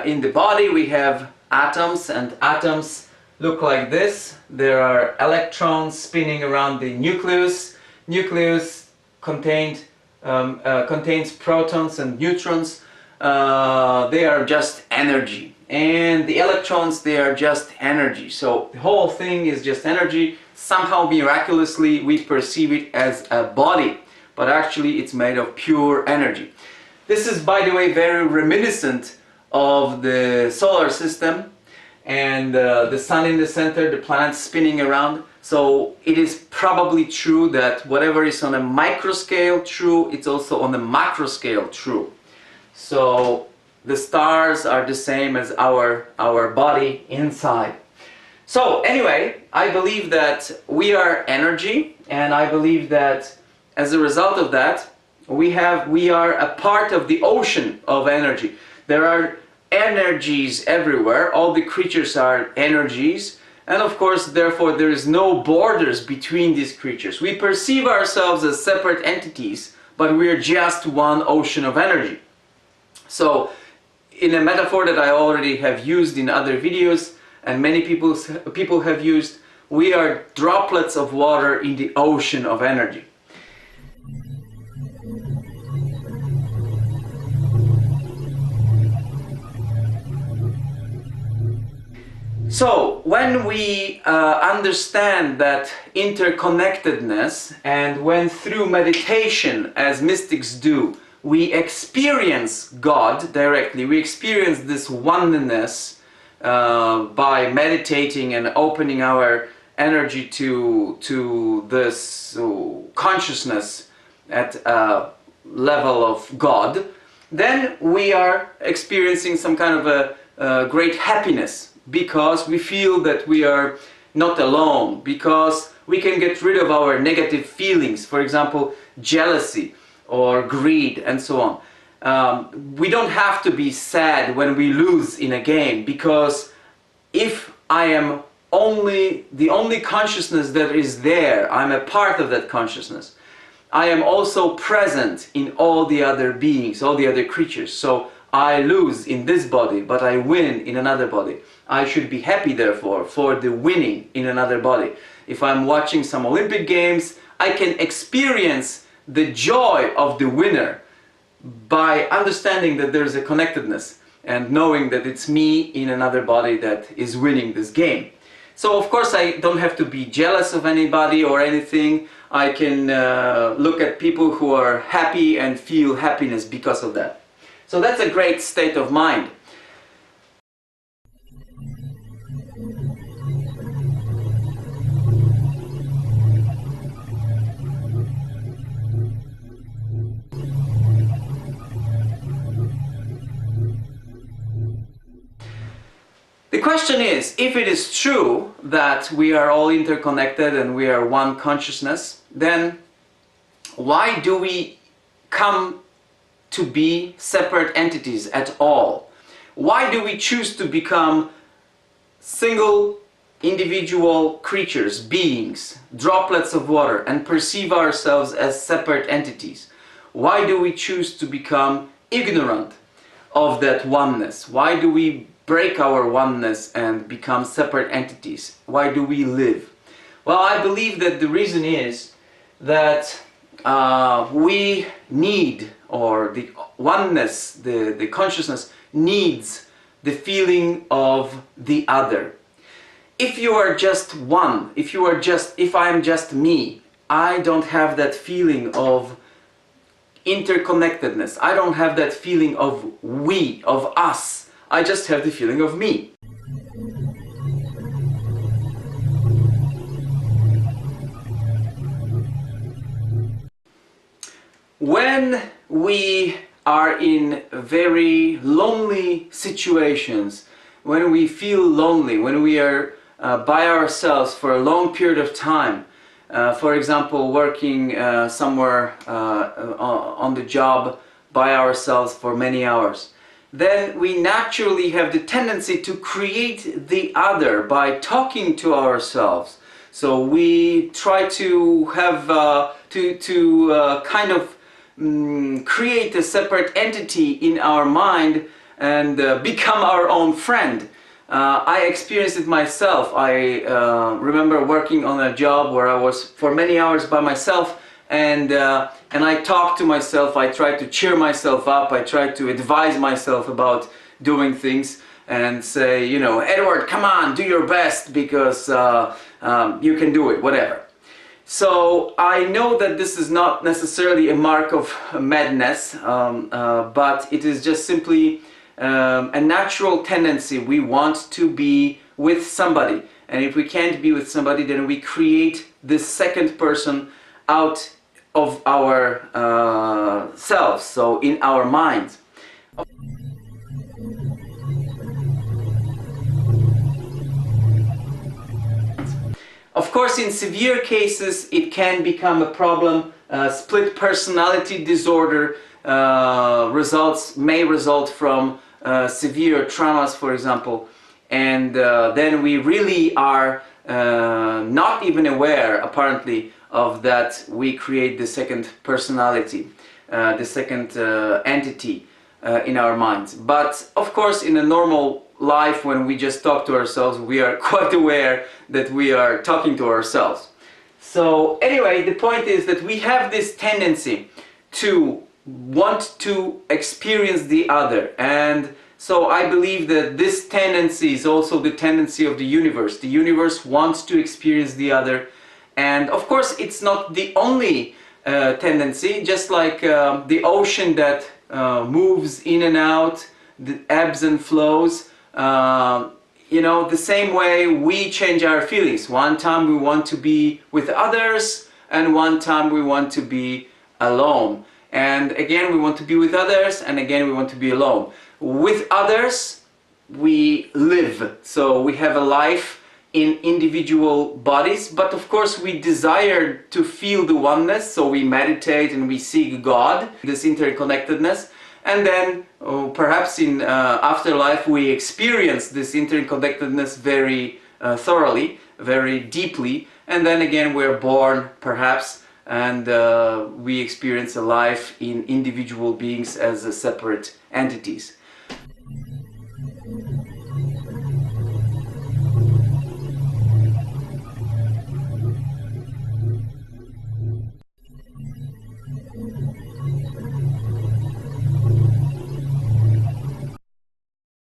In the body we have atoms, and atoms look like this. There are electrons spinning around the nucleus. Nucleus contains protons and neutrons. They are just energy, and the electrons, they are just energy. So the whole thing is just energy. Somehow miraculously we perceive it as a body, but actually it's made of pure energy. This is, by the way, very reminiscent of the solar system, and the sun in the center, the planets spinning around. So it is probably true that whatever is on a micro scale true, it's also on a macro scale true. So the stars are the same as our body inside. So anyway, I believe that we are energy, and I believe that as a result of that we are a part of the ocean of energy. There are energies everywhere. All the creatures are energies, and of course therefore there is no borders between these creatures. We perceive ourselves as separate entities, but we are just one ocean of energy. So in a metaphor that I already have used in other videos, and many people have used, we are droplets of water in the ocean of energy. So when we understand that interconnectedness, and when through meditation, as mystics do, we experience God directly, we experience this oneness by meditating and opening our energy to this consciousness at a level of God, then we are experiencing some kind of a great happiness, because we feel that we are not alone, because we can get rid of our negative feelings, for example, jealousy or greed and so on. We don't have to be sad when we lose in a game, because if I am the only consciousness that is there, I'm a part of that consciousness. I am also present in all the other beings, all the other creatures. So I lose in this body, but I win in another body. I should be happy, therefore, for the winning in another body. If I'm watching some Olympic Games, I can experience the joy of the winner by understanding that there's a connectedness and knowing that it's me in another body that is winning this game. So of course I don't have to be jealous of anybody or anything. I can look at people who are happy and feel happiness because of that. So that's a great state of mind. The question is, if it is true that we are all interconnected and we are one consciousness, then why do we come to be separate entities at all? Why do we choose to become single individual creatures, beings, droplets of water, and perceive ourselves as separate entities? Why do we choose to become ignorant of that oneness? Why do we break our oneness and become separate entities? Why do we live? Well, I believe that the reason is that we need, or the oneness, the consciousness needs the feeling of the other. If you are just one, if I am just me, I don't have that feeling of interconnectedness. I don't have that feeling of we, of us. I just have the feeling of me. When we are in very lonely situations, when we feel lonely, when we are by ourselves for a long period of time, for example, working somewhere on the job by ourselves for many hours, then we naturally have the tendency to create the other by talking to ourselves, So we try to have kind of create a separate entity in our mind and become our own friend. I experienced it myself. I remember working on a job where I was for many hours by myself, and I talked to myself. I tried to cheer myself up. I tried to advise myself about doing things and say, you know, Edward, come on, do your best, because you can do it, whatever. So I know that this is not necessarily a mark of madness, but it is just simply a natural tendency. We want to be with somebody, and if we can't be with somebody, then we create this second person out of our selves, so in our minds. Of course, in severe cases, it can become a problem. Split personality disorder may result from severe traumas, for example, and then we really are not even aware, apparently, of that we create the second personality, the second entity in our minds. But of course, in a normal life, when we just talk to ourselves, we are quite aware that we are talking to ourselves. So anyway, the point is that we have this tendency to want to experience the other, and so I believe that this tendency is also the tendency of the universe. The universe wants to experience the other, and of course it's not the only tendency. Just like the ocean that moves in and out, the ebbs and flows, you know, the same way we change our feelings. One time we want to be with others, and one time we want to be alone. And again we want to be with others, and again we want to be alone. With others we live, so we have a life in individual bodies, but of course we desire to feel the oneness, so we meditate and we seek God, this interconnectedness. And then perhaps in afterlife we experience this interconnectedness very thoroughly, very deeply, and then again we're born perhaps, and we experience a life in individual beings as separate entities.